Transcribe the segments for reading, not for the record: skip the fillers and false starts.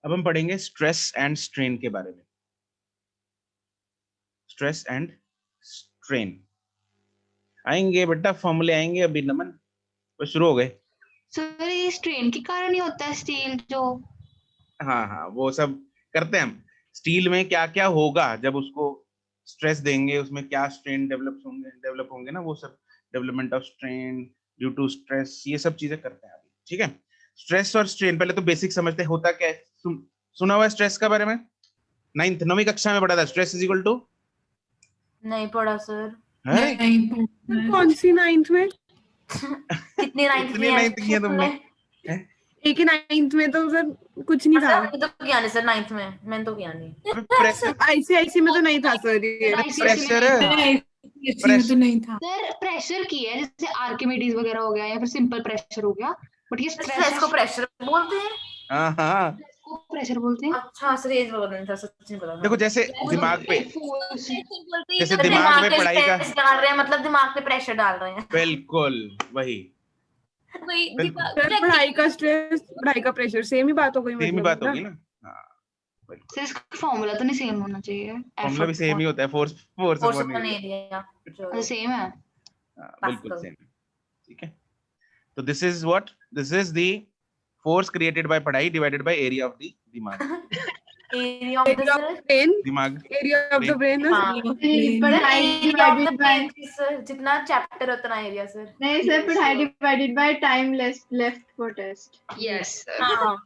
अब हम पढ़ेंगे स्ट्रेस एंड स्ट्रेन के बारे में। स्ट्रेस एंड स्ट्रेन आएंगे बेटा, फॉर्मूले आएंगे अभी नमन, बस शुरू हो गए। सर ये स्ट्रेन के कारण ही होता है स्टील जो। हाँ, वो सब करते हैं हम। स्टील में क्या क्या होगा जब उसको स्ट्रेस देंगे, उसमें क्या स्ट्रेन डेवलप होंगे ना, वो सब development of strain due to stress, ये सब चीजें करते हैं अभी। ठीक है, स्ट्रेस और स्ट्रेन पहले तो बेसिक समझते हैं होता क्या है। सुना हुआ है स्ट्रेस का बारे में? 9वीं कक्षा में पढ़ा था, स्ट्रेस इज इक्वल टू। नहीं पढ़ा सर। नहीं कौन सी 9th में? कितनी 9th इतनी में 9th की है तुमने? एक ही 9th में तो सर कुछ नहीं था। तो किया नहीं सर 9th में, मैंने तो किया नहीं। प्रेशर, आईसीआईसी में तो नहीं था सर ये। प्रेशर तो नहीं था सर प्रेशर की है, जैसे आर्किमिडीज वगैरह हो गया या फिर सिंपल प्रेशर हो गया, बट ये स्ट्रेस को प्रेशर बोलते हैं। हाँ को प्रेशर बोलते हैं। अच्छा सर ये पता नहीं था, सच में पता था। देखो जैसे दिमाग पे, जैसे तो दिमाग में पे पढ़ाई का स्ट्रेस डाल रहे हैं, मतलब दिमाग पे प्रेशर डाल रहे हैं। बिल्कुल वही सर पढ़ाई का स्ट्रेस, पढ़ाई का प्रेशर सेम ही बात हो गई, सेम ही मतलब बात ना? होगी ना। हाँ बिल्कुल, सर इसका फॉर्मूला तो नहीं सेम होना चाहिए। फॉर्मूला भी सेम ही होता है, force force force upon upon area. Area same है। बिल्कुल सेम। ठीक है, तो this is what, this is the force created by पढ़ाई divided by area of the दिमाग। Area of the area of sir, brain, दिमाग, एरिया ऑफ द ब्रेन। पढ़ाई divided by, sir जितना चैप्टर उतना एरिया सर। नहीं sir पढ़ाई divided by time left for test. Yes sir, हाँ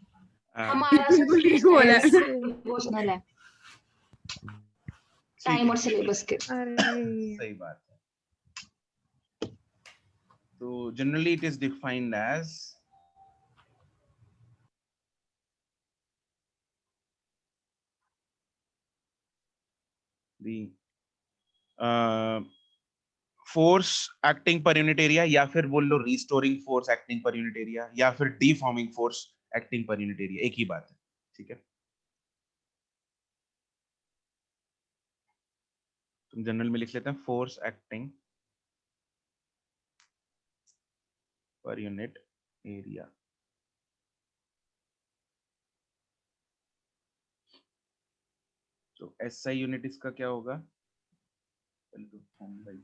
हमारा बिल्कुल ठीक हो रहा है। प्रोपोर्शनल है टाइम और सिलेबस के। सही बात है। तो generally it is defined as the force acting per unit area, या फिर बोल लो restoring force acting per unit area, या फिर deforming force acting per unit area, एक ही बात है। ठीक है, तुम जनरल में लिख लेते हैं force acting per unit area. तो एसआई यूनिट इसका क्या होगा?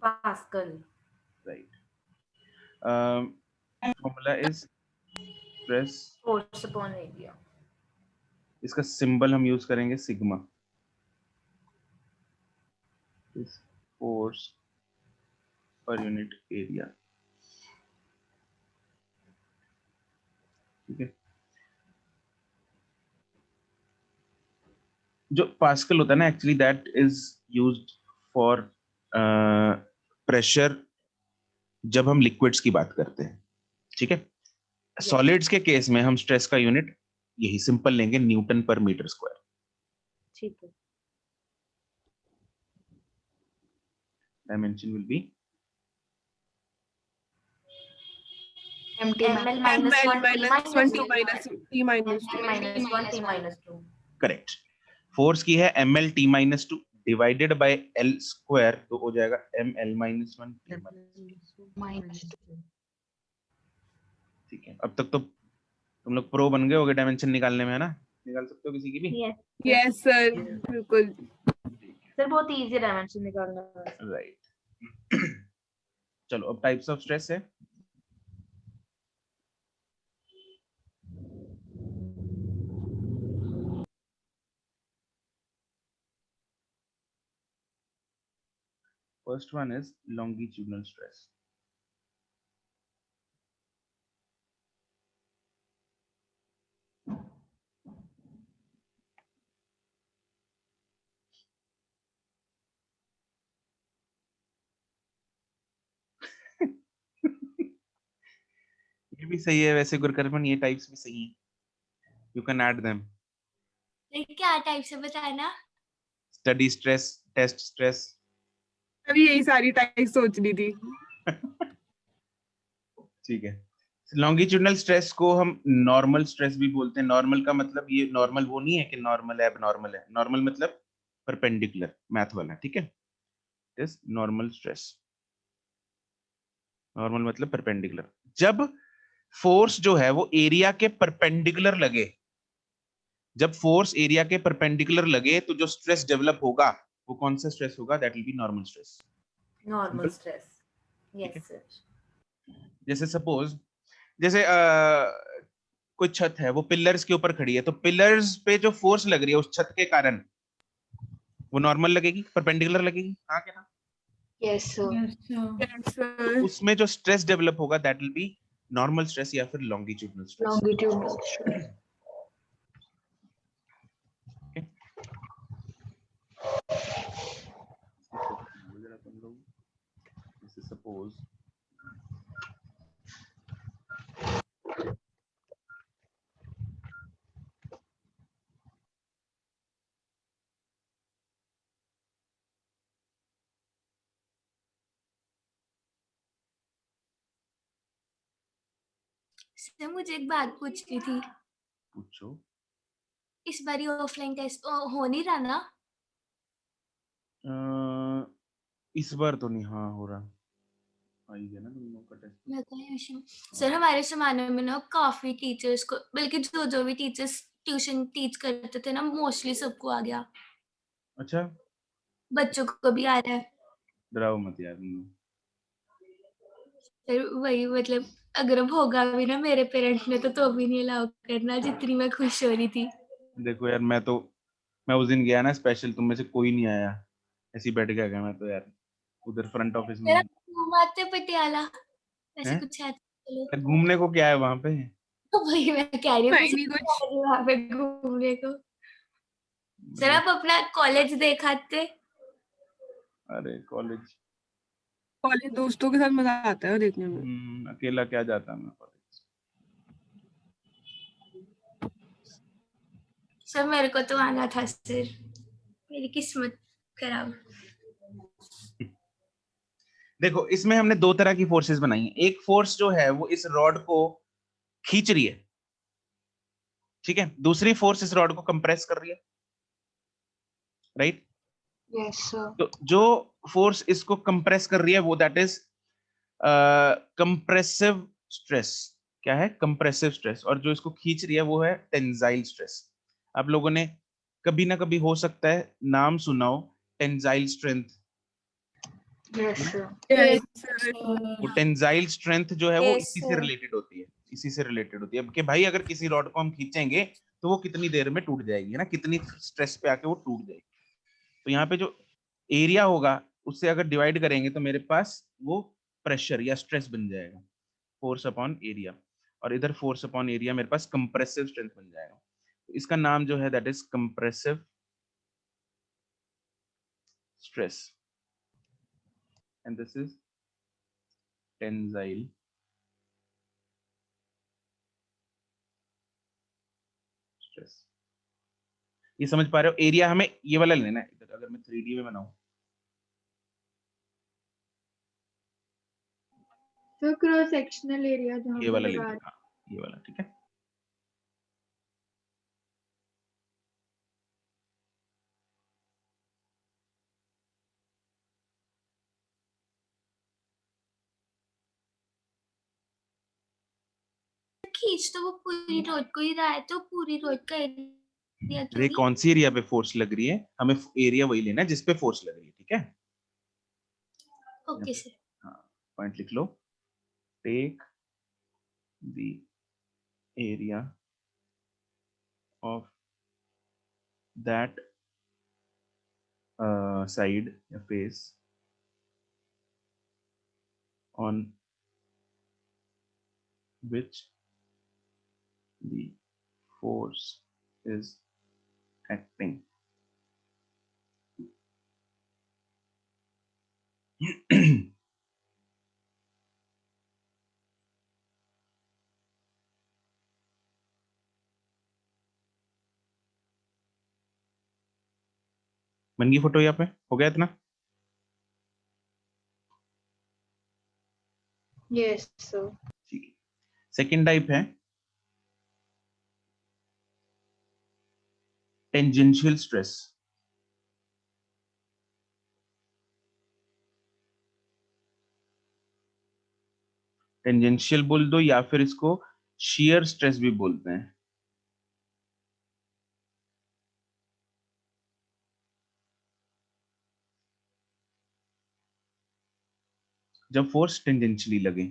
Pascal. Right, formula is stress, force upon area. इसका सिंबल हम यूज करेंगे सिग्मा। फोर्स पर यूनिट एरिया। ठीक है, जो पास्कल होता है ना, actually that is used for pressure जब हम लिक्विड्स की बात करते हैं। ठीक है, सॉलिड्स के केस में हम स्ट्रेस का यूनिट यही सिंपल लेंगे, न्यूटन पर मीटर स्क्वायर। ठीक है, dimension will be ml minus 1 t minus 1 2 t minus 2। minus 1 t minus 2। Correct. Force की है ml t minus 2 divided by l square, तो हो जाएगा ml minus 1 t minus 2। ठीक है, अब तक तो तुम लोग प्रो बन गए होगे डायमेंशन निकालने में, है ना? निकाल सकते हो किसी की भी? यस सर बिल्कुल। सर बहुत इजी डायमेंशन निकालना है। राइट। चलो अब टाइप्स ऑफ स्ट्रेस है। First one is longitudinal stress. ये भी सही है वैसे गुरकर्मन, ये टाइप्स भी सही हैं, यू कैन ऐड देम। क्या टाइप्स है बताना? Study stress, test stress. अभी यही सारी टाइप सोच ली थी। ठीक है, लॉन्गिट्यूडनल स्ट्रेस को हम नॉर्मल स्ट्रेस भी बोलते हैं। नॉर्मल का मतलब ये नॉर्मल वो नहीं है कि नॉर्मल है एबनॉर्मल है, नॉर्मल मतलब परपेंडिकुलर, मैथ वाला। ठीक है, इज नॉर्मल स्ट्रेस। नॉर्मल मतलब परपेंडिकुलर, जब फोर्स जो है वो एरिया के परपेंडिकुलर लगे, जब फोर्स एरिया के परपेंडिकुलर लगे तो जो स्ट्रेस डेवलप होगा वो कौन सा स्ट्रेस होगा? That will be normal stress. Normal stress. ठीक है। Yes, sir. जैसे सपोज जैसे कोई छत है, वो पिलर्स के ऊपर खड़ी है, तो पिलर्स पे जो फोर्स लग रही है उस छत के कारण वो नॉर्मल लगेगी, परपेंडिकुलर लगेगी, हाँ क्या? Yes, sir. Yes, तो sir. उसमें जो स्ट्रेस डेवलप होगा that will be normal stress या फिर longitudinal stress. Longitudinal stress. Suppose sir मुझे एक बात पूछनी थी, पूछो। इस बार ये ऑफलाइन टेस्ट हो नहीं रहा ना? इस बार तो नहीं, हाँ हो रहा, आई है ना तुम लोग का टेस्ट। मैं कहीं विषय सर हमारे जमाने में ना काफी टीचर्स को, बल्कि जो भी टीचर्स ट्यूशन टीच करते थे ना, मोस्टली सबको आ गया, अच्छा, बच्चों को भी आ रहा है। डराओ मत यार तुम लोग। फिर वही मतलब अगर अब होगा भी ना, मेरे पेरेंट्स ने तो भी नहीं अलाउ करना, जितनी मैं खुश हो रही थी। देखो यार, मैं उस दिन गया ना स्पेशल, तुम में से कोई नहीं आया, ऐसे ही बैठ के आ गया मैं तो यार, उधर फ्रंट ऑफिस में मेरा ही। घूम आते पटियाला, ऐसे हैं? कुछ है तो चलो। यार, घूमने को क्या है वहां पे? तो वही मैं कह रही हूँ, नहीं कुछ नहीं कुछ। वहां पे घूमने को। सर आप अपना कॉलेज दिखाते। अरे कॉलेज, कॉलेज दोस्तों के साथ मजा आता है देखने में। अकेला क्या जाता मैं कॉलेज। सर मेरे को तो आना था सर, मेरी किस्मत खराब। देखो, इसमें हमने दो तरह की फोर्सेस बनाई हैं। एक फोर्स जो है वो इस रॉड को खींच रही है, ठीक है। दूसरी फोर्स इस रॉड को कंप्रेस कर रही है, राइट। Yes, sir. तो जो फोर्स इसको कंप्रेस कर रही है वो दैट इज कंप्रेसिव स्ट्रेस। क्या है? Compressive stress. और जो इसको खींच रही है वो है टेंसाइल स्ट्रेस। आप लोगों ने कभी ना कभी हो सकता है नाम सुना हो, tensile strength. Yes, sir. Yes, sir. वो टेंसाइल स्ट्रेंथ जो है वो Yes, इसी से sir. रिलेटेड होती है, इसी से रिलेटेड होती है। अब कि भाई अगर किसी रॉड को हम खींचेंगे तो वो कितनी देर में टूट जाएगी, है ना, कितनी स्ट्रेस पे आके वो टूट जाएगी। तो यहाँ पे जो एरिया होगा उससे अगर डिवाइड करेंगे तो मेरे पास वो प्रेशर या स्ट्रेस बन जाएगा, फोर्स अपॉन एरिया। और इधर फोर्स अपॉन एरिया मेरे पास कंप्रेसिव स्ट्रेंथ बन जाएगा। तो इसका नाम जो है that is compressive stress and this is tensile stress. ये समझ पा रहे हो? एरिया हमें ये वाला लेना है। इधर अगर मैं 3D में बनाऊं तो क्रॉस सेक्शनल एरिया जहाँ ये पे वाला ले लगा लेना, हाँ, ये वाला, ठीक है। खींच तो वो पूरी रोड को ही रहा है, तो पूरी रोड का एरिया क्यों अरे नहीं? कौन सी एरिया पे फोर्स लग रही है, हमें एरिया वही लेना है जिसपे फोर्स लग रही है, ठीक है। Okay sir. हाँ, पॉइंट लिख लो। Take the area of that side या face on which the force is acting. बन गई फोटो? यहाँ पे हो गया इतना? Yes, sir. ठीक है। सेकेंड टाइप है टेंजेंशियल स्ट्रेस। टेंजेंशियल बोल दो या फिर इसको शियर स्ट्रेस भी बोलते हैं। जब फोर्स टेंजेंशियली लगे,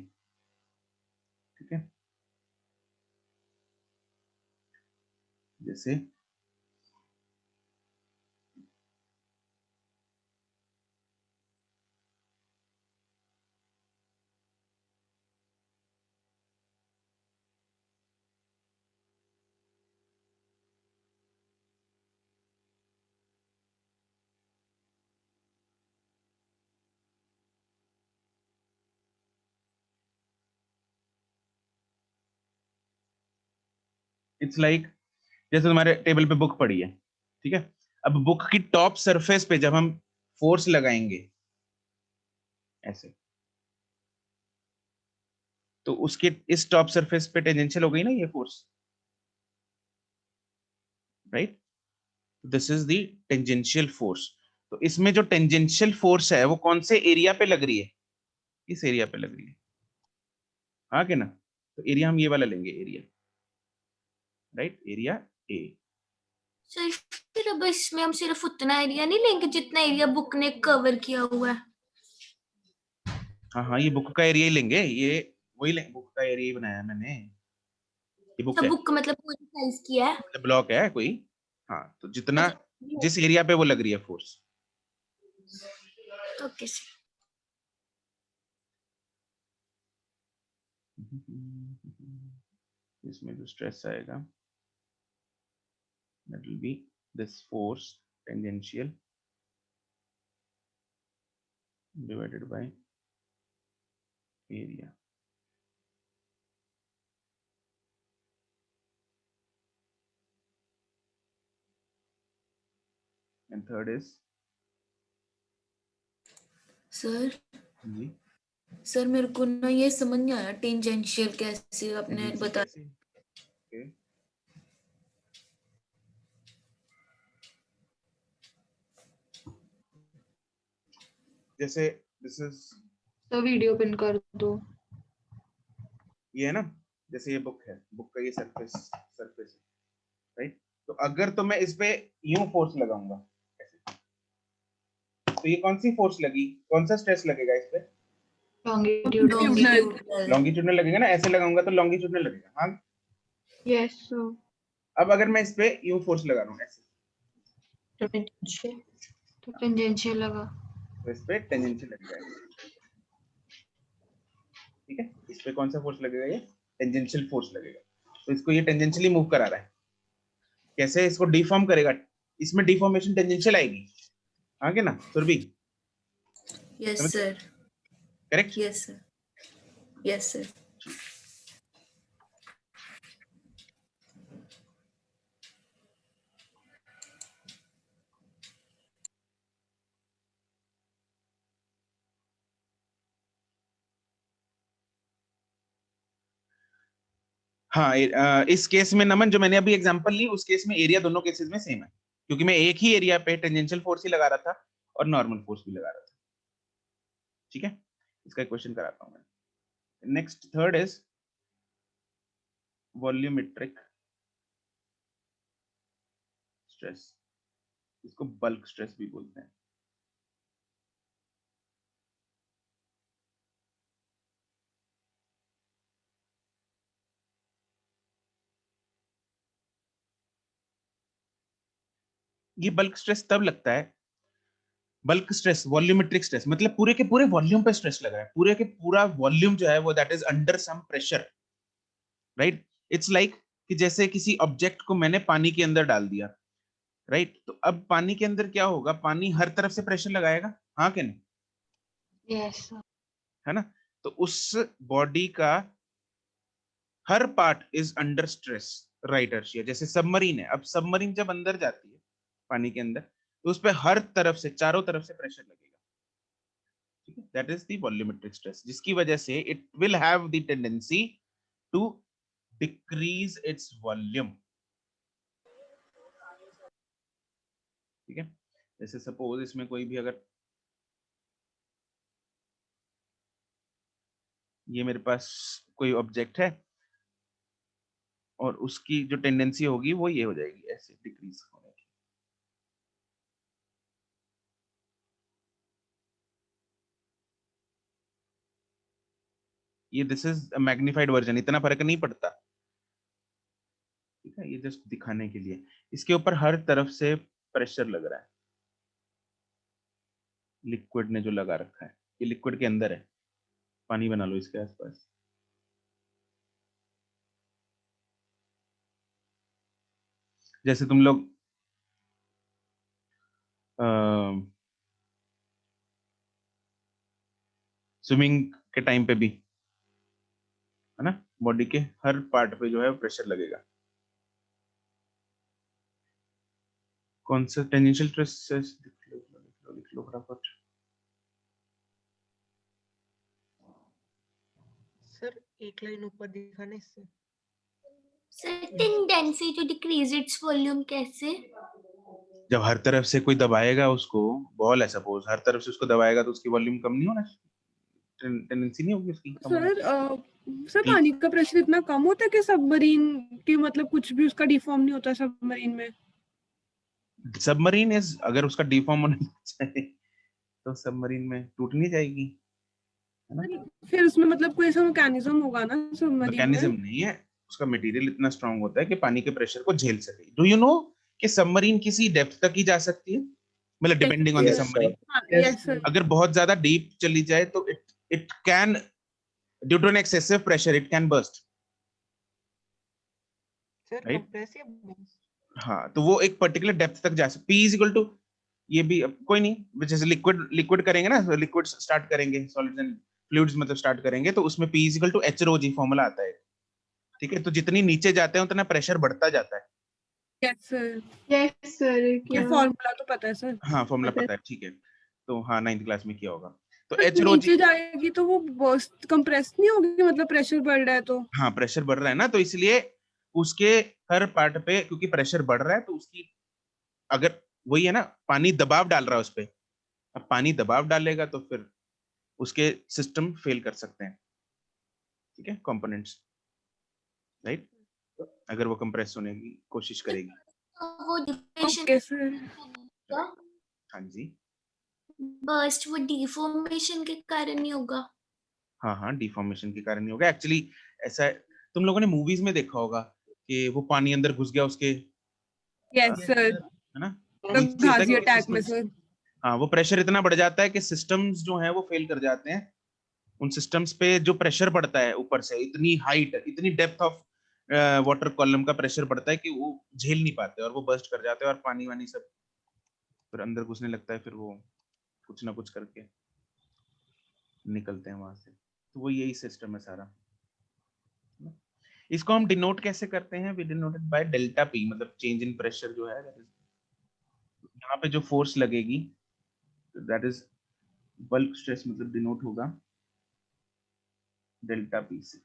ठीक है। जैसे इट्स लाइक जैसे तुम्हारे टेबल पे बुक पड़ी है, ठीक है। अब बुक की टॉप सरफेस पे जब हम फोर्स लगाएंगे ऐसे, तो उसके इस टॉप सरफेस पे टेंजेंशियल हो गई ना ये force, right. This is the tangential force. तो इसमें जो टेंजेंशियल फोर्स है वो कौन से एरिया पे लग रही है? इस एरिया पे लग रही है, हाँ कि ना। तो एरिया हम ये वाला लेंगे, area, right, area A. Sir फिर अब इसमें हम सिर्फ उतना एरिया नहीं लेंगे जितना एरिया बुक ने कवर किया हुआ है? हाँ हाँ, ये बुक का एरिया ही लेंगे, ये वही लेंगे, बुक का एरिया ही बनाया है मैंने, ये बुक तो है, बुक मतलब पूरी साइज की है? मतलब ब्लॉक है कोई। हाँ, तो जितना, अच्छा, जिस एरिया पे वो लग रही है फोर्स। Okay sir. इसमें जो स्ट्रेस आएगा that will be this force tangential divided by area. And third is sir ji, sir मेरे को ना ये समझ नहीं आया टेंजेंशियल कैसे आपने tangential बताया। कैसे? Okay. जैसे this is, तो वीडियो पिन कर दो। ये है ना, जैसे ये बुक है, बुक का ये सरफेस सरफेस है, राइट। तो अगर तो मैं इस पे यूं फोर्स लगाऊंगा ऐसे, तो ये कौन सी फोर्स लगी, कौन सा स्ट्रेस लगेगा इस पे? लॉन्गिट्यूडनल। लॉन्गिट्यूडनल लगेगा ना, ऐसे लगाऊंगा तो लॉन्गिट्यूडनल लगेगा, हाँ। Yes, so अब अगर मैं इस पे यूं फोर्स लगा रहा हूँ ऐसे, तो टेंजेंशियल लगा। तो इस पे टेंजेंशियल लगेगा, ठीक है। इस पे कौन सा फोर्स लगेगा? ये टेंजेंशियल फोर्स लगेगा। तो इसको ये टेंजेंशियली मूव करा रहा है, कैसे इसको डिफॉर्म करेगा? इसमें डिफॉर्मेशन टेंजेंशियल आएगी, आगे ना Surabhi? Yes sir. Correct. Yes sir. Yes sir. हाँ, इस केस में नमन जो मैंने अभी एग्जांपल ली, उस केस में एरिया दोनों केसेस में सेम है, क्योंकि मैं एक ही एरिया पे टेंजेंशियल फोर्स ही लगा रहा था और नॉर्मल फोर्स भी लगा रहा था, ठीक है। इसका क्वेश्चन कराता हूँ मैं। Next third is volumetric stress, इसको बल्क स्ट्रेस भी बोलते हैं। ये बल्क स्ट्रेस तब लगता है, बल्क स्ट्रेस, वॉल्यूमेट्रिक स्ट्रेस मतलब पूरे के पूरे वॉल्यूम पे स्ट्रेस लगा है, पूरे के पूरा वॉल्यूम जो है वो that is under some pressure, right. It's like कि जैसे किसी ऑब्जेक्ट को मैंने पानी के अंदर डाल दिया, राइट। तो अब पानी के अंदर क्या होगा, पानी हर तरफ से प्रेशर लगाएगा, हाँ कि नहीं? यस। है ना। तो उस बॉडी का हर part is under stress, right Arshia. जैसे सबमरीन है, अब सबमरीन जब अंदर जाती है पानी के अंदर, तो उस पर हर तरफ से, चारों तरफ से प्रेशर लगेगा, ठीक है। That is the volumetric stress, जिसकी वजह से it will have the tendency to decrease its volume, ठीक है। जैसे सपोज इसमें कोई भी अगर, ये मेरे पास कोई ऑब्जेक्ट है और उसकी जो टेंडेंसी होगी वो ये हो जाएगी, ऐसे डिक्रीज होने की, ये दिस इज मैग्निफाइड वर्जन, इतना फर्क नहीं पड़ता, ठीक है, ये जस्ट दिखाने के लिए। इसके ऊपर हर तरफ से प्रेशर लग रहा है, लिक्विड ने जो लगा रखा है, ये लिक्विड के अंदर है, पानी बना लो इसके आसपास। जैसे तुम लोग स्विमिंग के टाइम पे भी है ना, बॉडी के हर पार्ट पे जो है प्रेशर लगेगा। कौन सा टेंजेंशियल स्ट्रेस लिख लो फटाफट। सर एक लाइन ऊपर दिखाने से। Sir tendency to decrease its volume कैसे? जब हर तरफ से कोई दबाएगा उसको, बॉल है सपोज, हर तरफ से उसको दबाएगा तो उसकी वॉल्यूम कम नहीं होना, टेंडेंसी नहीं होगी उसकी कम होने की। सर पानी का प्रेशर इतना कम होता है कि सबमरीन की मतलब कुछ भी उसका डिफॉर्म नहीं होता सबमरीन में? सबमरीन इज, अगर उसका डिफॉर्म होने चाहिए तो सबमरीन में टूट नहीं जाएगी, है ना? फिर उसमें मतलब कोई ऐसा मैकेनिज्म होगा ना सबमरीन मैकेनिज्म में? नहीं है, उसका मटेरियल इतना स्ट्रांग होता है कि पानी के प्रेशर को झेल सके। डू यू नो कि सबमरीन किसी डेप्थ तक ही जा सकती है, मतलब depending on the Yes, submarine. Yes sir. अगर बहुत ज्यादा डीप चली जाए तो it can, due to an excessive pressure, it can burst. Sir Right? Compress या boost? हाँ, तो वो एक पर्टिकुलर डेप्थ तक जा सकती। P इज इक्वल टू, ये भी अब कोई नहीं, जैसे लिक्विड करेंगे ना, लिक्विड स्टार्ट करेंगे, सॉलिड्स एंड फ्लूइड्स मतलब स्टार्ट करेंगे, तो उसमें P is equal to H rho G formula आता है, ठीक है? तो जितनी नीचे जाते हैं उतना प्रेशर बढ़ता जाता है। Yes sir, Yes, sir. ये क्या? फॉर्मूला तो पता है सर। हाँ, फॉर्मूला पता है। पता है, ठीक है। तो हाँ, 9th क्लास में किया होगा। तो तो H rho G, नीचे जाएगी तो वो बर्स्ट कंप्रेस नहीं होगी, मतलब प्रेशर बढ़ रहा है तो? हाँ प्रेशर बढ़ रहा है ना, तो इसलिए उसके हर पार्ट पे, क्योंकि प्रेशर बढ़ रहा है तो उसकी, अगर वही है ना, पानी दबाव डाल रहा है उस पे, अब पानी दबाव डालेगा तो फिर उसके सिस्टम फेल कर सकते हैं, ठीक है, कंपोनेंट्स, राइट, अगर वो कंप्रेस होने की कोशिश करेगी। वो डिफॉर्मेशन ओके सर। हाँ जी, बर्स्ट वो डिफॉर्मेशन के कारण नहीं होगा? हाँ, डिफॉर्मेशन के कारण नहीं होगा एक्चुअली। ऐसा है, तुम लोगों ने मूवीज में देखा होगा कि वो पानी अंदर घुस गया उसके, यस सर, है ना, घासी अटैक में सर। हाँ, वो प्रेशर इतना बढ़ जाता है कि सिस्टम्स जो है वो फेल कर जाते हैं। उन सिस्टम्स पे जो प्रेशर पड़ता है ऊपर से, इतनी हाइट, इतनी डेप्थ ऑफ वाटर कॉलम का प्रेशर पड़ता है कि वो झेल नहीं पाते और वो बर्स्ट कर जाते हैं और पानी वानी सब फिर अंदर घुसने लगता है, फिर वो कुछ ना कुछ करके निकलते हैं वहां से। तो वो यही सिस्टम है सारा। इसको हम डिनोट कैसे करते हैं? We denoted by delta P, मतलब चेंज इन प्रेशर जो है, यहाँ पे जो फोर्स लगेगी दैट इज बल्क स्ट्रेस, मतलब डिनोट होगा डेल्टा पी से।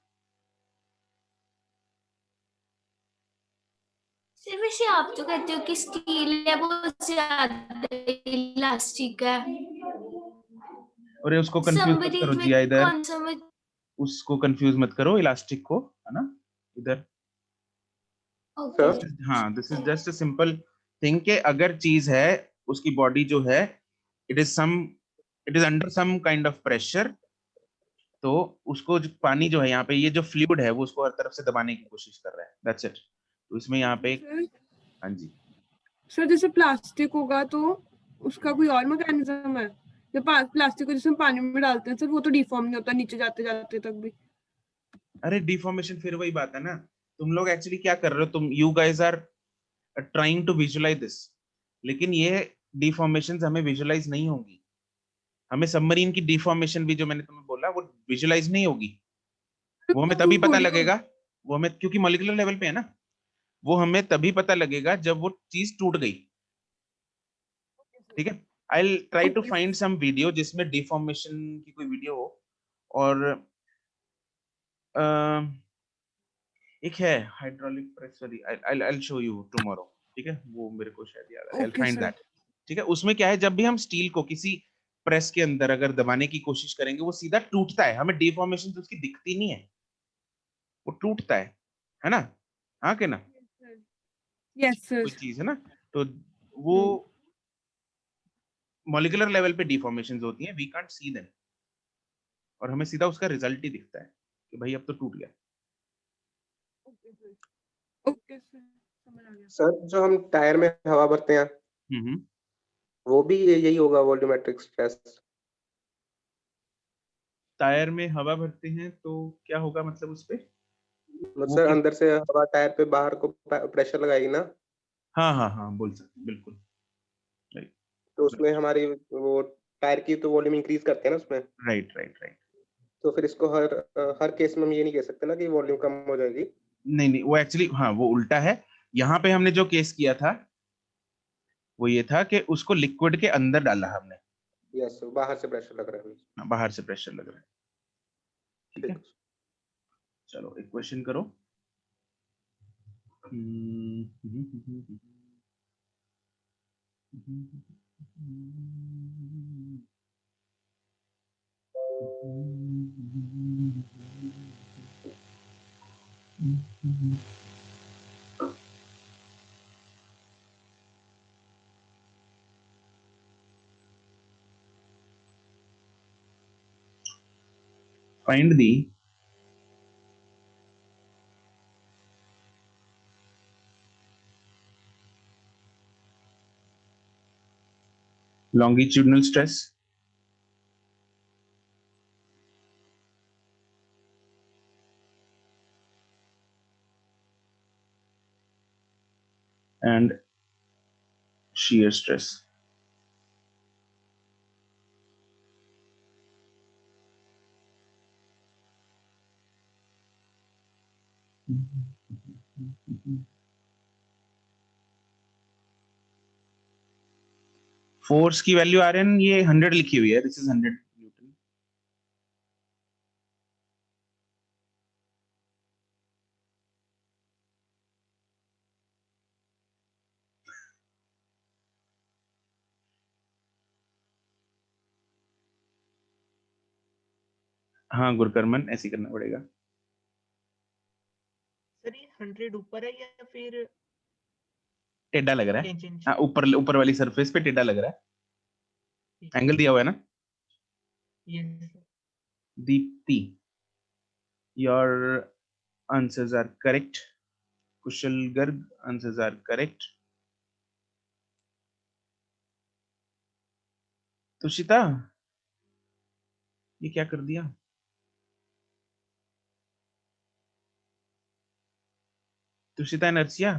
सर वैसे आप तो कहते हो कि स्टील है वो ज्यादा इलास्टिक है, और उसको कंफ्यूज मत करो सबमरीन जिया, में इधर कौन सा में? उसको कंफ्यूज मत करो इलास्टिक को, है ना, इधर। ओके हाँ, this is just a simple thing के अगर चीज है, उसकी बॉडी जो है, it is under some kind of pressure, तो उसको जो पानी जो है यहाँ पे, ये जो फ्लूइड है वो उसको हर तरफ से दबाने की कोशिश कर रहा है, दैट्स इट। तो इसमें यहाँ पे हाँ जी सर जैसे प्लास्टिक होगा तो उसका कोई और मैकेनिज्म है? जो प्लास्टिक को जैसे हम पानी में डालते हैं सर, वो तो डिफॉर्म नहीं होता नीचे जाते जाते तक भी? अरे डिफॉर्मेशन, फिर वही बात है ना, तुम लोग एक्चुअली क्या कर रहे हो, तुम you guys are trying to visualise this, लेकिन ये डिफॉर्मेशन हमें विजुअलाइज नहीं होगी। हमें सबमरीन की डिफॉर्मेशन भी जो मैंने तुम्हें बोला वो विजुअलाइज नहीं होगी, वो हमें तभी पता लगेगा, वो हमें, क्योंकि मॉलिक्यूलर लेवल पे है ना, वो हमें तभी पता लगेगा जब वो चीज टूट गई, ठीक है। I will try to find some video जिसमें डिफॉर्मेशन की कोई वीडियो हो, और एक है hydraulic press, sorry I will show you tomorrow, ठीक है, वो मेरे को शायद याद है, आई विल फाइंड दैट, ठीक है। उसमें क्या है, जब भी हम स्टील को किसी प्रेस के अंदर अगर दबाने की कोशिश करेंगे वो सीधा टूटता है, हमें डिफॉर्मेशन तो उसकी दिखती नहीं है, वो टूटता है ना, हाँ के ना, यस सर। कोई चीज है ना, तो वो मॉलिक्यूलर लेवल पे डिफॉर्मेशंस होती हैं, वी कांट सी देम, और हमें सीधा उसका रिजल्ट ही दिखता है कि भाई अब तो टूट गया। ओके सर, समझ आ गया। सर जो हम टायर में हवा भरते हैं हम्म। वो भी यही होगा वॉल्यूमेट्रिक स्ट्रेस। टायर में हवा भरते हैं तो क्या होगा, मतलब उस पे वो सर किस, अंदर से हवा टायर पे बाहर को प्रेशर लगाएगी ना, हाँ हाँ हाँ बोल सकते, बिल्कुल राइट तो उसमें हमारी वो टायर की तो वॉल्यूम इंक्रीज करते हैं ना उसमें। Right right right. तो फिर इसको हर केस में हम ये नहीं कह सकते ना कि वॉल्यूम कम हो जाएगी। नहीं नहीं, वो एक्चुअली हाँ वो उल्टा है। यहाँ पे हमने जो केस किया था वो ये था कि उसको लिक्विड के अंदर डाला हमने, यस, बाहर से प्रेशर लग रहा है। बाहर से प्रेशर लग रहा है। ठीक है, ठीक। चलो एक क्वेश्चन करो। Find the longitudinal stress and shear stress. Force की वैल्यू आर्यन ये 100 लिखी हुई है, दिस इज 100 न्यूटन। हाँ गुरकर्मन, ऐसे ही करना पड़ेगा। सर ये 100 ऊपर है या फिर टेढ़ा लग रहा है, टेंजेंट? हाँ ऊपर ऊपर वाली सरफेस पे टेढ़ा लग रहा है, एंगल दिया हुआ है ना। Yes sir. Deepti, your answers are correct. Kushal Garg, answers are correct. Tushita, ये क्या कर दिया? Tushita and Archiya,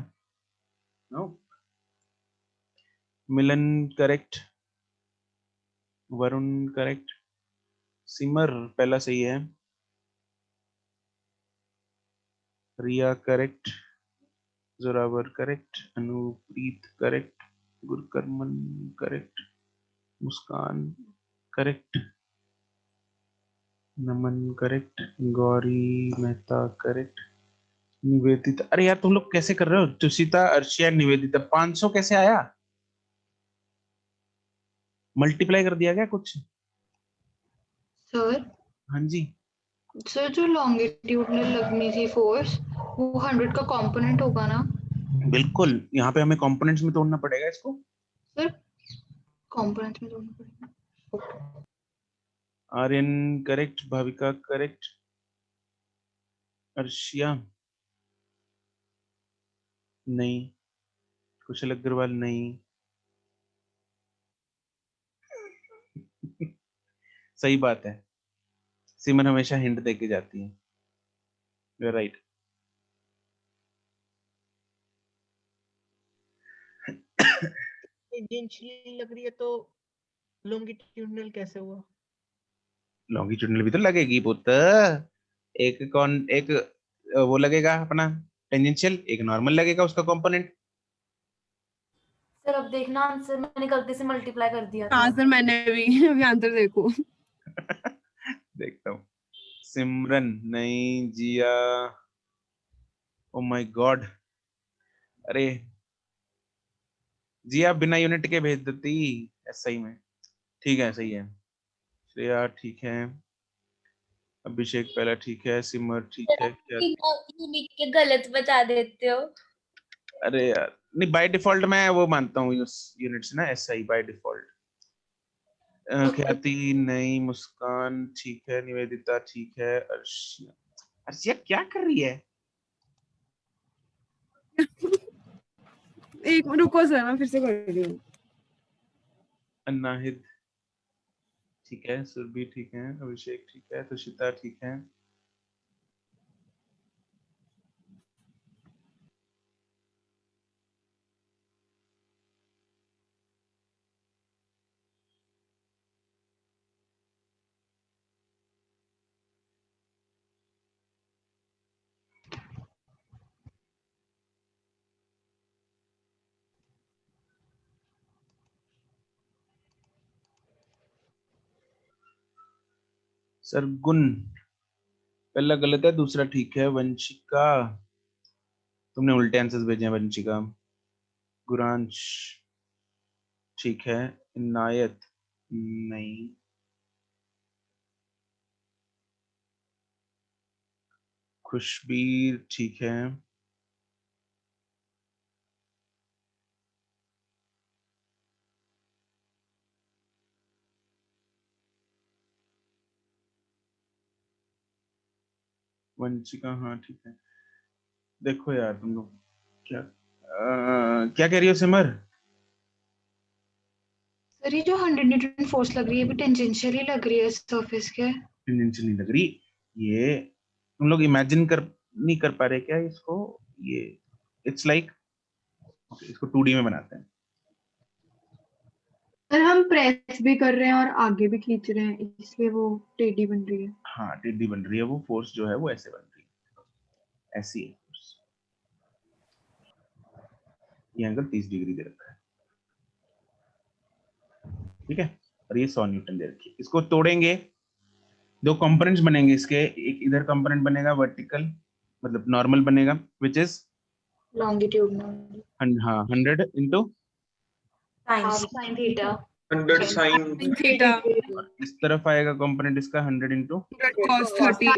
no. Milan correct, Varun correct, Simar पहला सही है, Riya correct, Zoravar correct, Anupreet correct, Gurkarman correct, Muskan correct, Naman correct, Gauri Mehta correct, Nivedita. अरे यार तुम लोग कैसे कर रहे हो? तुषिता, अर्शिया, निवेदिता, 500 कैसे आया? मल्टीप्लाई कर दिया क्या कुछ? सर हाँ जी, सर जो लॉन्गिट्यूडनल लगनी थी फोर्स वो 100 का कंपोनेंट होगा ना? बिल्कुल। यहाँ पे हमें कंपोनेंट्स में तोड़ना पड़ेगा इसको। सर कंपोनेंट में जोड़ना पड़ेगा। आर्यन करेक्ट, भाविका करेक्ट, अर्शिया नहीं, कुशल अग्रवाल नहीं। सही बात है, सिमर हमेशा हिंट देके जाती है। You are right. टेंजेंशियल लग रही है तो लॉन्गिट्यूडनल कैसे हुआ? लॉन्गिट्यूडनल भी तो लगेगी पुत्र। एक कौन, एक वो लगेगा अपना टेंजेंशियल, एक नॉर्मल लगेगा उसका कंपोनेंट। सर अब देखना आंसर मैंने गलती से मल्टीप्लाई कर दिया था। हाँ सर, मैंने भी अभी आंसर देखो। देखता हूँ। सिमरन नहीं, जिया, ओ माय गॉड, अरे जिया बिना यूनिट के भेज देती सही में। ठीक है, सही है। श्रेया ठीक है, अभिषेक पहला ठीक है, सिमर ठीक है, क्या? यूनिट के गलत बता देते हो। अरे यार नहीं, बाय डिफॉल्ट मैं वो मानता हूँ यूनिट्स ना, ऐसा ही बाय डिफॉल्ट। ख्याति नहीं, मुस्कान ठीक है, निवेदिता ठीक है, अर्शिया अर्शिया क्या कर रही है? एक मिनट रुको सर, मैं फिर से कर रही हूँ। नाहिद ठीक है, सुरभि ठीक है, अभिषेक ठीक है, तुषिता ठीक है। सरगुन पहला गलत है, दूसरा ठीक है। वंशिका तुमने उल्टे आंसर्स भेजे हैं। वंशिका, गुरांश ठीक है, इनायत नहीं, खुशबीर ठीक है, वंशिका हाँ ठीक है। देखो यार तुम लोग क्या क्या कह रही हो सिमर? सर ये जो 100 न्यूटन फोर्स लग रही है, भी टेंजेंशियल ही लग रही है सरफेस के। टेंजेंशियल नहीं लग रही ये, तुम लोग इमेजिन कर नहीं कर पा रहे क्या इसको? ये इट्स लाइक इसको 2D में बनाते हैं। सर हम प्रेस भी कर रहे हैं और आगे भी खींच रहे हैं, इसलिए वो टेढ़ी बन रही है। हाँ टेढ़ी बन रही है, वो फोर्स जो है वो ऐसे बन रही है, ऐसी है फोर्स। ये एंगल 30 डिग्री दे रखा है, ठीक है, और ये 100 न्यूटन दे रखी है। इसको तोड़ेंगे, दो कंपोनेंट्स बनेंगे इसके। एक इधर कंपोनेंट बनेगा वर्टिकल, मतलब नॉर्मल बनेगा, विच इज लॉन्गिट्यूडनल हाँ 100 into half sine theta 100 sin theta इस तरफ आएगा कंपोनेंट इसका 100 into। cos 30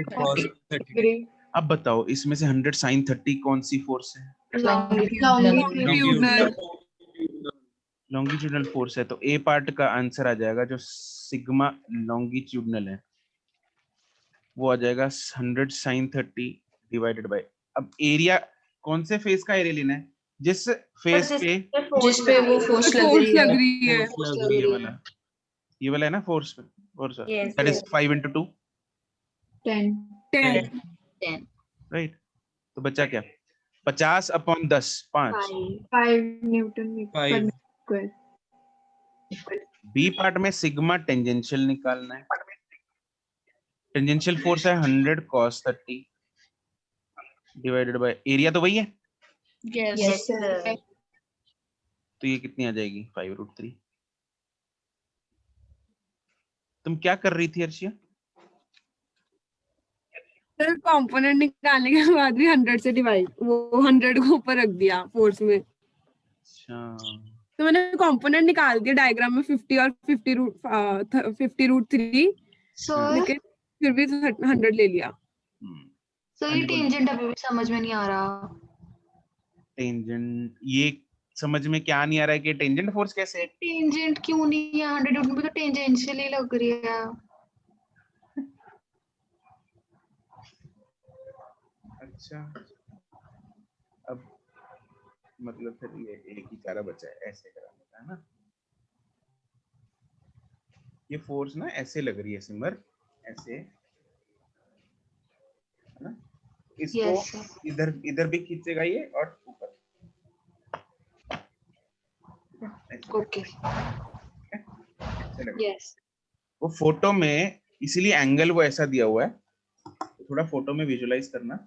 cos 30 डिग्री अब बताओ इसमें से 100 sin 30 कौन सी फोर्स है? longitudinal लॉन्गिट्यूडनल फोर्स है, तो ए पार्ट का आंसर आ जाएगा जो सिग्मा लॉन्गिट्यूडनल है, वो आ जाएगा 100 sin 30 डिवाइडेड बाय। अब एरिया कौन से फेस का एरिया लेना है? जिस फेस पे जिस पे वो फोर्स लग फोर्स रही है। लग रही है। ये वाला है ना force force Yes, that is yes. 5 into 2 10 10 right. तो बचा क्या? 50 upon 10 5। 5 न्यूटन पर 5 स्क्वायर। बी पार्ट में सिग्मा टेंजेंशियल निकालना है। टेंजेंशियल फोर्स है 100 cos 30 डिवाइडेड बाय एरिया, तो वही है, यस सर। तो ये कितनी आ जाएगी 5√3। तुम क्या कर रही थी अर्शिया? सर कंपोनेंट निकालने के बाद भी 100 से डिवाइड, वो 100 को ऊपर रख दिया फोर्स में, अच्छा तो मैंने कंपोनेंट निकाल दिया डायग्राम में 50 और 50√3, सर लेकिन फिर भी 100 ले लिया। सर ये टेंजेंट अभी भी समझ में नहीं आ रहा। टेंजेंट, ये समझ में क्या नहीं आ रहा है कि टेंजेंट फोर्स कैसे है? टेंजेंट क्यों नहीं है? 100 न्यूटन पे तो टेंजेंशियल ही लग रही है। अच्छा अब मतलब फिर ये एक ही चारा बचा है ऐसे कराने का, है ना? ये फोर्स ना ऐसे लग रही है सिमर, ऐसे, है ना? इसको Yes, sir. इधर इधर भी खींचेगा ये और ऊपर ऐसे, ओके ऐसे लग रहा है। यस वो फोटो में इसीलिए एंगल वो ऐसा दिया हुआ है, तो थोड़ा फोटो में विजुलाइज करना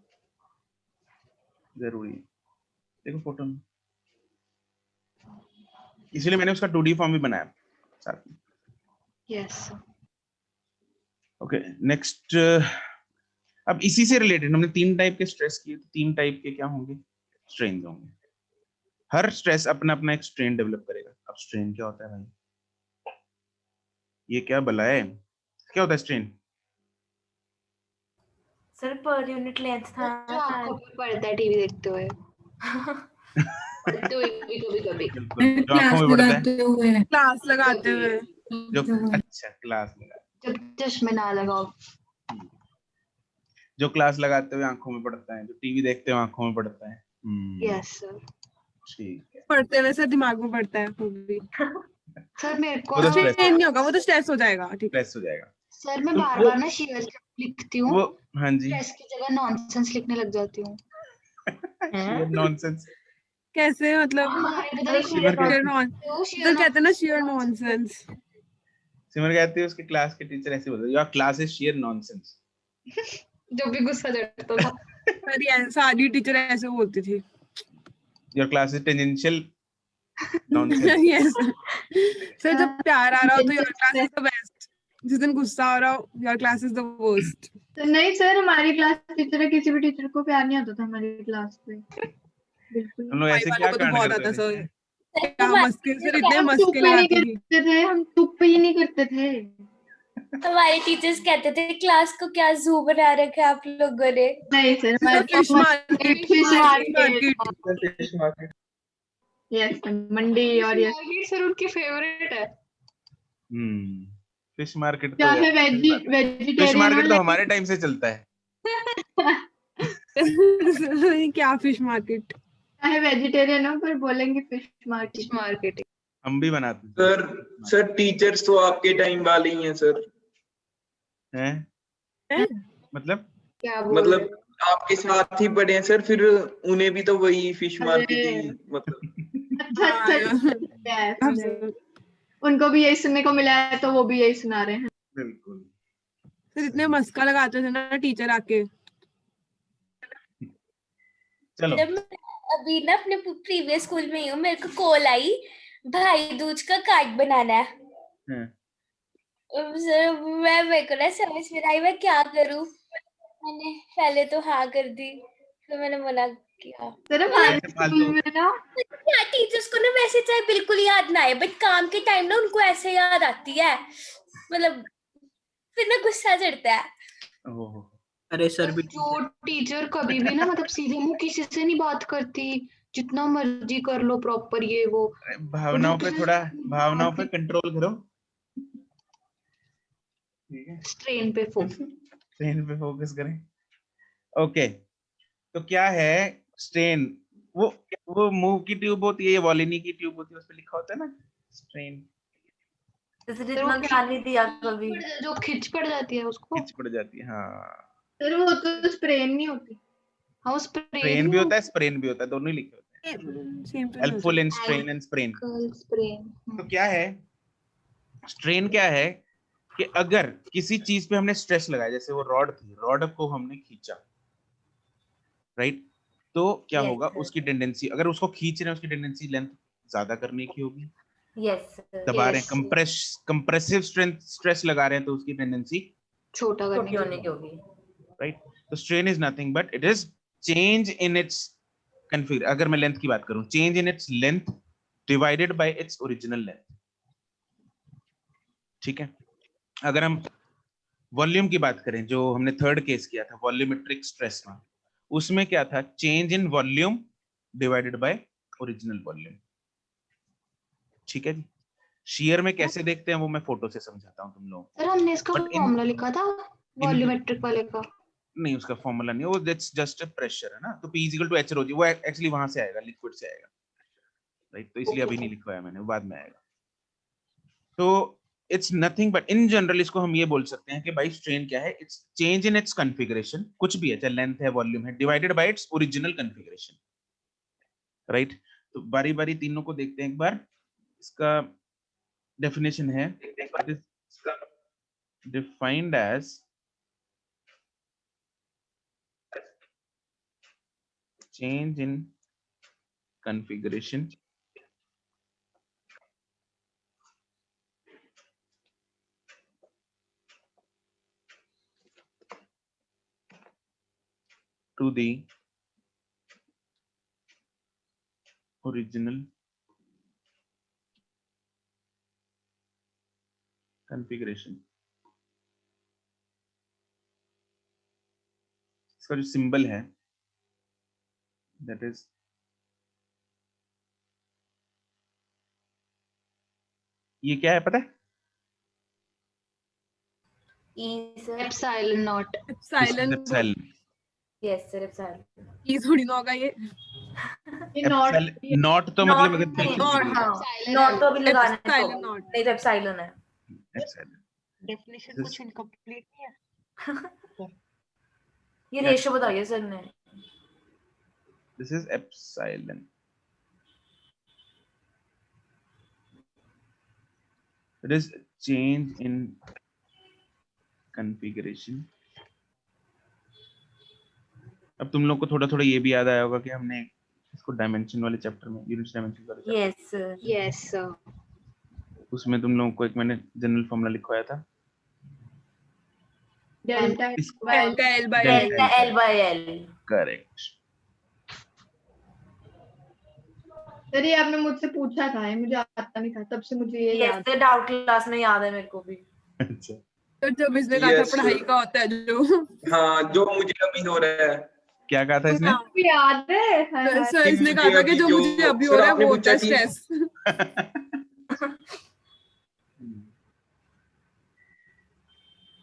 जरूरी है। देखो फोटो में, इसलिए मैंने उसका 2D फॉर्म भी बनाया साथ में। यस ओके नेक्स्ट, अब इसी से रिलेटेड हमने 3 टाइप के स्ट्रेस किए, तो 3 टाइप के क्या होंगे? स्ट्रेन होंगे। हर स्ट्रेस अपना अपना एक स्ट्रेन डेवलप करेगा। अब स्ट्रेन क्या होता है भाई? ये क्या बला है? क्या होता है strain? Sir per unit length था जो आंखों पे पड़ता है टीवी देखते हुए। पढ़ते हुए भी कभी-कभी। बिल्कुल, जो आंखों में पड़ता है, क्लास लगाते हुए जो अच्छा क्लास लगा, जब चश्मे ना लगाओ। जो क्लास लगाते हुए आंखों में पड़ता है, जो टीवी देखते हुए आंखों में पड़ता है। Yes sir. ठीक है। पढ़ते हुए सर दिमाग में पड़ता है वो भी। सर मेरे को वो तो ना stress स्ट्रेन नहीं होगा, वो तो स्ट्रेस हो जाएगा। ठीक है। स्ट्रेस हो जाएगा। सर मैं तो बार वो- बार ना शेयर लिखती हूँ, वो हाँ जी, स्ट्रेस की जगह नॉनसेंस लिखने लग जाती हूँ। sheer nonsense। कैसे मतलब? हमारे पता नहीं शिवर शेयर के सर कहते हैं ना शेयर नॉनसेंस। सिमर कहती है उसके क्लास के टीचर ऐसे बोलते, your class is sheer nonsense। जब भी गुस्सा चढ़ता था। सर ये सारी टीचर ऐसे बोलती थी। Your class is tangential nonsense। Yes sir, जब प्यार आ रहा हो तो your class is the best, जिस दिन गुस्सा आ रहा हो your class is the worst. नहीं सर, हमारी क्लास टीचर है, किसी भी टीचर को प्यार नहीं आता था हमारी क्लास पे, बिल्कुल हम नहीं। लोग ऐसे क्या को तो कांड बहुत करते आता थे? सर, सर क्या हमारे मस्के सर, इतने हम मस्के चुप ही नहीं लगाती थी। करते थे, हम चुप ही नहीं करते थे। हमारे टीचर्स कहते थे क्लास को क्या जू बना रखा है आप लोगों ने। नहीं सर, सर हमारे fish market, fish market. Fish market. Yes mandi, और यस मार्केट सर उनकी फेवरेट है। फिश मार्केट तो चाहे यार, सही बात है। फिश वेजिटेरियन मार्केट तो हो, हमारे टाइम से चलता है। क्या फिश मार्केट? चाहे वेजिटेरियन हो, पर बोलेंगे फिश मार्केट। मार्केट हम भी बनाते सर टीचर्स तो आपके टाइम वाले ही हैं सर। हैं। हैं? मतलब क्या बोल मतलब रहे हो? आपके साथ ही पढ़े हैं सर, फिर उन्हें भी तो वही फिश मार्केट ही मतलब। अच्छा हाँ, अच्छा, अब yes, उनको भी यही सुनने को मिला है तो वो भी यही सुना रहे हैं। बिल्कुल। सर इतने मस्का लगाते थे ना टीचर आके। चलो जब मैं अभी ना अपने प्रीवियस स्कूल में ही हूँ, मेरे को कॉल आई भाई दूज का कार्ड बनाना है। हाँ। सर मेरे को ना समझ में आई मैं क्या करूँ। मैंने पहले तो हाँ कर दी, फिर मैंने मना किया। सर हमारे ऐसे स्कूल फालतू में ना, क्या टीचर्स को ना वैसे चाहे बिल्कुल याद ना आए, बट काम के टाइम ना उनको ऐसे याद आती है, मतलब फिर ना गुस्सा चढ़ता है। ओहो। अरे सर भी जो टीचर कभी भी ना मतलब सीधे मुंह किसी से नहीं बात करती, जितना मर्जी कर लो प्रॉपर ये वो, अरे भावनाओं पे थोड़ा, भावनाओं पे कंट्रोल करो। ठीक है, स्ट्रेन पे फोकस। स्ट्रेन पे फोकस करें। ओके, तो क्या है स्ट्रेन? वो मूव की ट्यूब होती है, ये वॉलिनी की ट्यूब होती है, उस पे लिखा होता है ना स्ट्रेन। जैसे इतना ध्यान नहीं दिया कभी। जो खिंच पड़ जाती है उसको। खिंच पड़ जाती है, हाँ। सर वो तो स्प्रेन नहीं होती। हाँ स्ट्रेन भी होता है, स्प्रेन भी होता है, दोनों ही लिखे होते हैं। सेम तो नहीं हो हेल्पफुल इन सकता। Strain and sprain. स्प्रेन। तो क्या है स्ट्रेन? क्या है कि अगर किसी चीज पे हमने स्ट्रेस लगाया, जैसे वो रॉड थी, रॉड को हमने खींचा, राइट, तो क्या Yes, होगा? sir. उसकी टेंडेंसी, अगर उसको खींच रहे हैं, उसकी टेंडेंसी लेंथ ज्यादा करने की होगी। यस दबा रहे Yes, हैं, कंप्रेसिव स्ट्रेस लगा रहे हैं, तो उसकी टेंडेंसी छोटा करने छोटी होने की। की होगी। राइट। तो strain is nothing but it is change in its configure. अगर मैं लेंथ की बात करूं, change in its length divided by its original length. ठीक है। अगर हम वॉल्यूम की बात करें, जो हमने थर्ड केस किया था वॉल्यूमेट्रिक स्ट्रेस में, उसमें क्या था? Change in volume divided by original volume. ठीक है जी। शेयर में कैसे देखते हैं वो मैं फोटो से समझाता हूं तुम लोगों सर हमने इसका But in- फॉर्मूला लिखा था वॉल्यूमेट्रिक वाले का। को। नहीं, उसका फॉर्मूला नहीं, वो दैट्स जस्ट अ प्रेशर है ना, तो P equal to H rho g, वो एक्चुअली वहां से आएगा, लिक्विड से आएगा, राइट। तो इसलिए अभी नहीं लिखवाया मैंने, वो बाद में आएगा। तो it's nothing but in general इसको हम ये बोल सकते हैं कि भाई स्ट्रेन क्या है? It's change in its configuration, कुछ भी है, चाहे लेंथ है, वॉल्यूम है, divided by its original configuration, right. तो बारी बारी तीनों को देखते हैं एक बार। इसका डेफिनेशन है, it is defined as change in configuration to the original configuration। इसका जो सिंबल है that is ये क्या है पता है? E sir. Epsilon naught. This is epsilon epsilon। Yes sir epsilon E थोड़ी ना होगा ये। ये नॉट नॉट तो नॉट मतलब अगर नहीं, पीछे नॉट, की हाँ Epsilon नॉट तो अभी है। लगाना है तो एप्सिलॉन नॉट। नहीं तो एप्सिलॉन है। epsilon. डेफिनेशन कुछ इनकम्प्लीट नहीं है। ये Yeah. रेशियो बताइए सर ने। This is epsilon. It is change in configuration. अब तुम लोग को थोड़ा थोड़ा ये भी याद आया होगा कि हमने इसको डायमेंशन वाले चैप्टर में, यूनिट डायमेंशन वाले chapter, yes sir Yes, sir. उसमें तुम लोगों को एक मैंने जनरल फॉर्मूला लिखवाया था। Delta delta L by delta L by L. Correct. Sir ये आपने मुझसे पूछा था, ये मुझे आता नहीं था, तब से मुझे ये यस याद सर डाउट क्लास में याद है मेरे को भी। अच्छा तो जब इसने कहा था Yes, पढ़ाई sir. का होता है जो हाँ, जो मुझे अभी हो रहा है क्या कहा था इसने? आपको याद है? हाय हाय। सर इसने कहा था कि जो मुझे अभी हो रहा है वो होता है स्ट्रेस।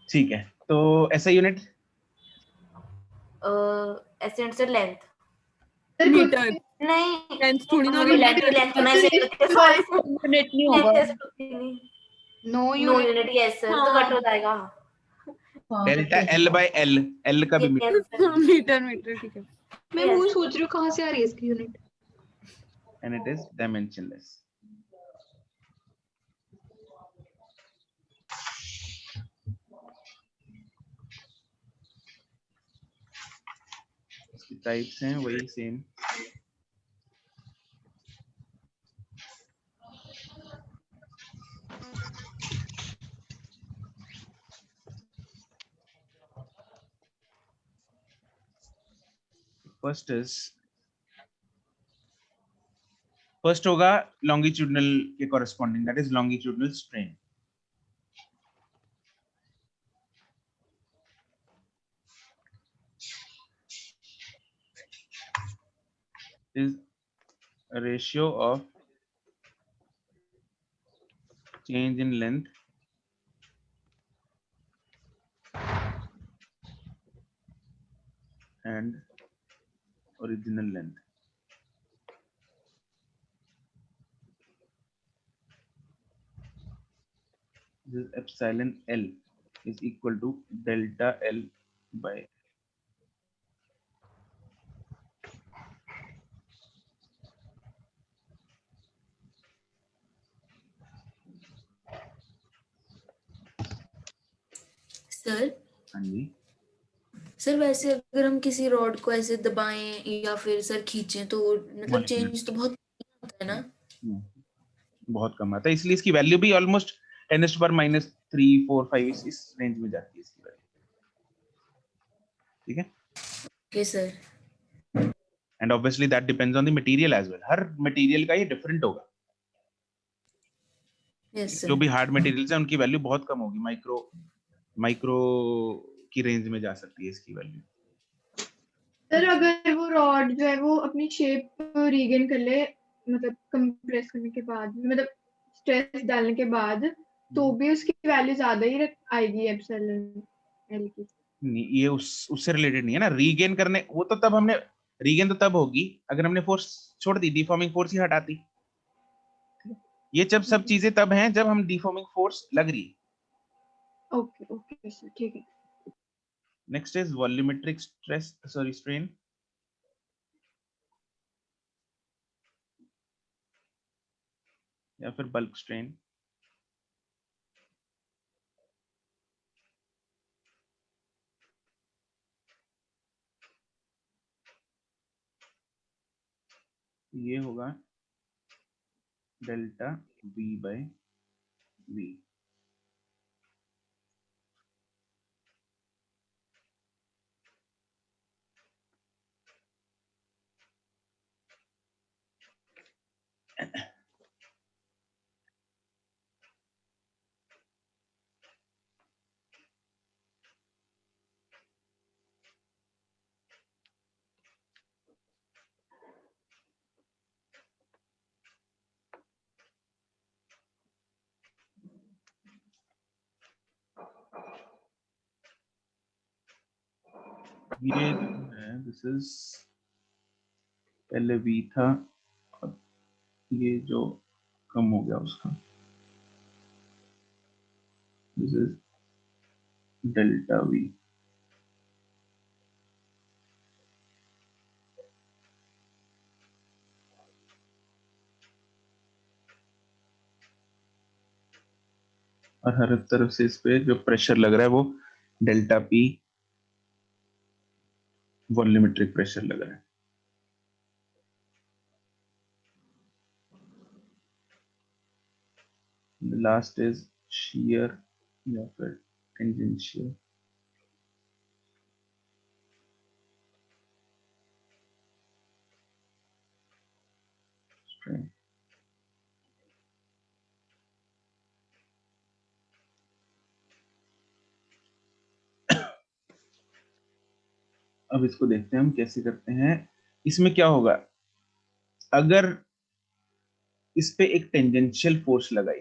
ठीक है, तो ऐसा यूनिट एसेंट से लेंथ सर मीटर नहीं लेंथ थोड़ी ना हमें लेंथ लेंथ होना है सॉरी यूनिट नहीं होगा। No no unit. Unit yes sir तो कट हो जाएगा। Delta L by L, L का भी metre. Yes sir metre metre ठीक है। मैं Yes. वो सोच रही हूँ कहाँ से आ रही है इसकी unit. And it is dimensionless. इसकी टाइप्स हैं वही सेम। फर्स्ट होगा लॉन्गिट्यूडनल के corresponding, that is longitudinal strain. is a ratio of change in length and original length. This epsilon L is equal to delta L by sir हाँ जी sir वैसे अगर हम किसी रॉड को ऐसे दबाएं या फिर सर खींचें तो मतलब Molecule. चेंज तो बहुत होता है ना। बहुत कम आता है, इसलिए इसकी वैल्यू भी ऑलमोस्ट 10⁻³ 4 5 इस रेंज में जाती है इसकी वैल्यू। ठीक है, okay sir. And obviously that depends on the material as well. हर मटेरियल का ये डिफरेंट होगा। यस जो सर। भी हार्ड मटेरियल्स हैं उनकी वैल्यू बहुत कम होगी, माइक्रो की रेंज में जा सकती है इसकी वैल्यू। सर अगर वो रॉड जो है वो अपनी शेप रीगेन कर ले, मतलब कंप्रेस करने के बाद, मतलब स्ट्रेस डालने के बाद, तो भी उसकी वैल्यू ज्यादा ही आएगी एप्सिलॉन एल की। नहीं, ये उससे रिलेटेड नहीं है ना। रीगेन करने वो तो तब हमने रीगेन तो तब होगी अगर हमने फोर्स छोड़ दी, डिफॉर्मिंग फोर्स ही हटाती। ये जब सब चीजें तब हैं जब हम डिफॉर्मिंग फोर्स लग रही है। ओके ओके सर ठीक है। Next is volumetric stress sorry strain. या फिर बल्क स्ट्रेन। ये होगा डेल्टा V बाय V। ये जो है है, दिस इज पहले v था, अब ये जो कम हो गया उसका, दिस इज डेल्टा v। और हर तरफ से इस पे जो प्रेशर लग रहा है वो डेल्टा p वॉल्यूमेट्रिक प्रेशर लग रहा है। लास्ट इज shear या फिर टेंजेंशियल स्ट्रेन। अब इसको देखते हैं हम कैसे करते हैं। इसमें क्या होगा, अगर इस पे एक टेंजेंशियल फोर्स लगाई,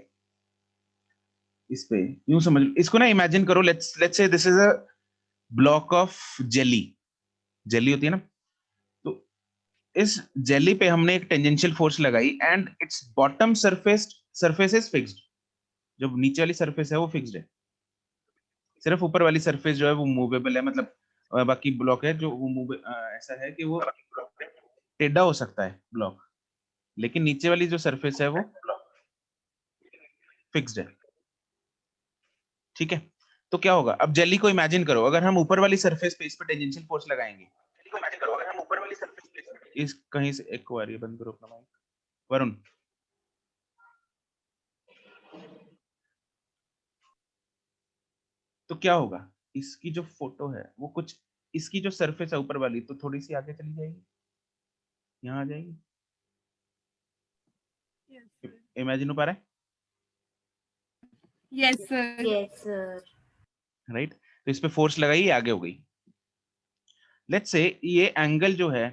इस पे यूं समझ, इसको ना इमेजिन करो, let's say this is a block of jelly, jelly होती है ना, तो इस जेली पे हमने एक टेंजेंशियल फोर्स लगाई and it's bottom surface is fixed. जो नीचे वाली सरफेस है वो फिक्स्ड है, सिर्फ ऊपर वाली सरफेस जो है वो मूवेबल है, मतलब बाकी ब्लॉक है जो वो मूव ऐसा है कि वो टेढ़ा हो सकता है ब्लॉक, लेकिन नीचे वाली जो सरफेस है वो फिक्स्ड है। ठीक है, तो क्या होगा, अब जेली को इमेजिन करो, अगर हम ऊपर वाली सरफेस पे इस पे टेंजेंशियल फोर्स लगाएंगे, जेली को इमेजिन करो, अगर हम ऊपर वाली सरफेस पे इस कहीं से एक बार ये बंद करो अपना माइक वरुण। तो क्या होगा, इसकी जो फोटो है वो कुछ, इसकी जो सरफेस है ऊपर वाली तो थोड़ी सी आगे चली जाएगी, यहाँ आ जाएगी। इमेजिन हो पा रहा है? Yes sir. Yes sir. Right, तो इस पे फोर्स लगाई, आगे हो गई। लेट्स से ये एंगल जो है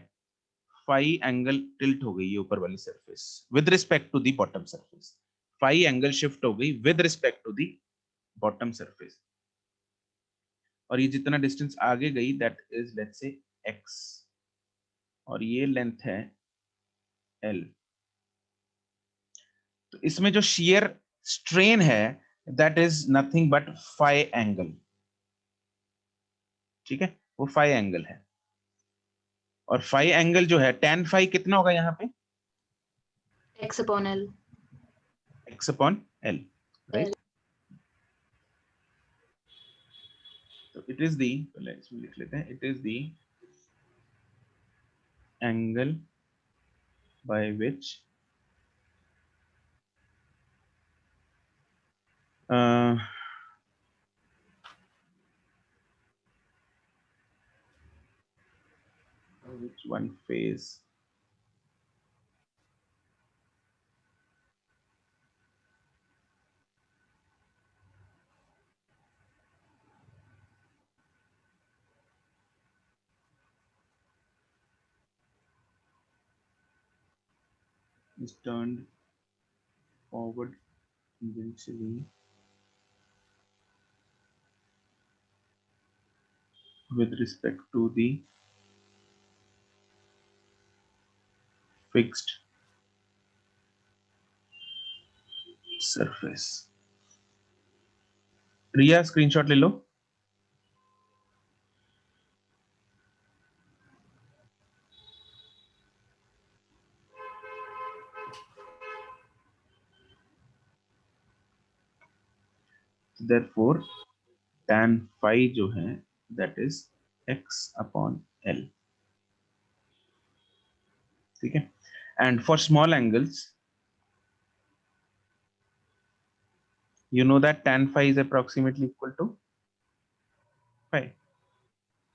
फाई एंगल टिल्ट हो गई, ये ऊपर वाली surface with respect to the bottom surface, phi angle shift हो गई with respect to the bottom surface, और ये जितना डिस्टेंस आगे गई that is let's say x, और ये लेंथ है l। तो इसमें जो shear स्ट्रेन है that is nothing but phi angle. ठीक है, वो फाई एंगल है, और फाई एंगल जो है tan फाई कितना होगा यहाँ पे, x upon l। x upon l, right. तो इट इज दी, पहले इसमें लिख लेते हैं, it is the angle by which which one phase is turned forward tangentially with respect to the fixed surface। Riya screenshot ले लो। Therefore tan phi जो है that is x upon l। ठीक है, and for small angles you know that tan phi is approximately equal to phi,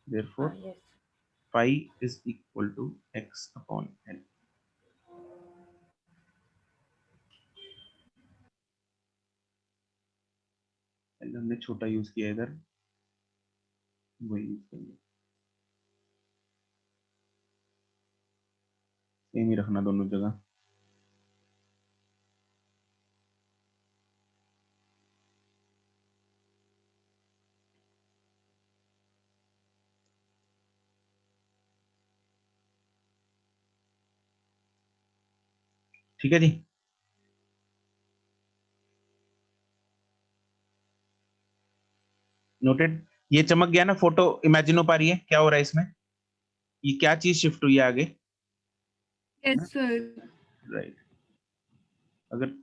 therefore yes. phi is equal to x upon l। l हमने छोटा use किया इधर, वही use करेंगे, same ही रखना दोनों जगह। ठीक है जी। नोटेड। ये चमक गया ना, फोटो इमेजिन हो पा रही है क्या हो रहा है इसमें? ये क्या चीज शिफ्ट हुई है आगे? Yes sir. राइट। अगर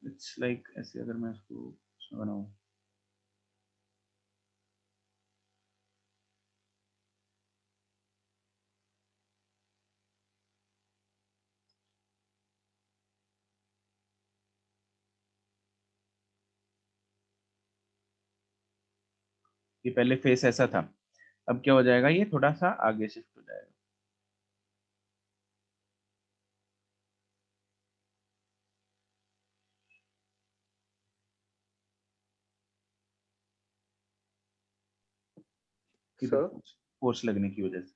इट्स लाइक ऐसे, अगर मैं इसको बनाऊं, ये पहले फेस ऐसा था, अब क्या हो जाएगा, ये थोड़ा सा आगे शिफ्ट हो जाएगा। सर फोर्स लगने की वजह से।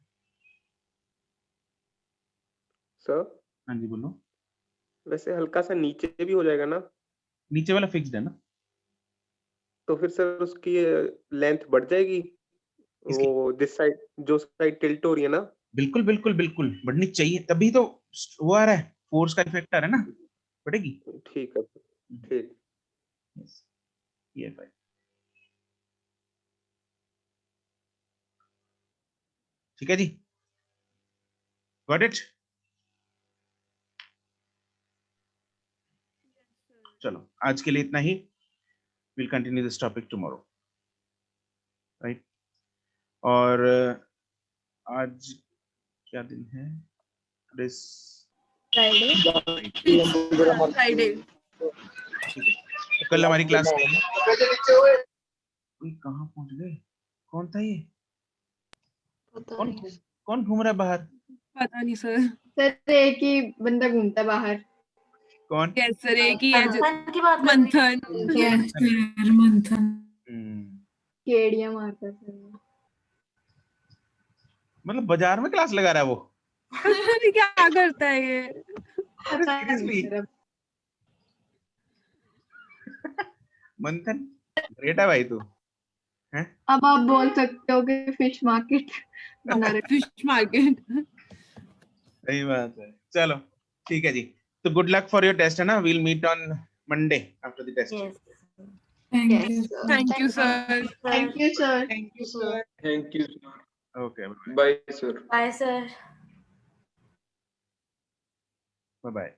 सर हाँ जी बोलो। वैसे हल्का सा नीचे भी हो जाएगा ना? नीचे वाला फिक्स्ड है ना? तो फिर सर उसकी लेंथ बढ़ जाएगी, इसकी? वो दिस साइड, जो साइड टिल्ट हो रही है ना? बिल्कुल बिल्कुल बिल्कुल बढ़नी चाहिए, तभी तो वो आ रहा है, फोर्स का इफेक्ट आ रहा है ना, बढ़ेगी। ठीक है, ठीक। Yes. ये भाई ठीक है जी, गॉट इट। चलो आज के लिए इतना ही, will continue this topic tomorrow, right. और आज क्या दिन है? Today's Friday. तो कल हमारी क्लास कहाँ पहुंच गए? कौन था ये? पता कौन नहीं। कौन घूम रहा है बाहर? पता नहीं सर। सर एक ही बंदा घूमता है बाहर। कौन? यस सर, एक ही है जो मंथन की बात कर रही मंथन। यस सर, मंथन। केड़ियां मारता है सर। मतलब बाजार में क्लास लगा रहा है वो? पता नहीं क्या करता है ये। पता नहीं सीरियसली? सर अब। मंथन ग्रेट है भाई तू, हैं? अब आप बोल सकते हो कि फिश मार्केट बना रहे। Fish market. सही बात है। चलो ठीक है जी, तो good luck for your test है ना, we'll meet on Monday after the test. Yes thank you. Thank you sir. Thank you sir. Thank you sir. Thank you sir. Okay bye sir. Bye sir. Bye bye.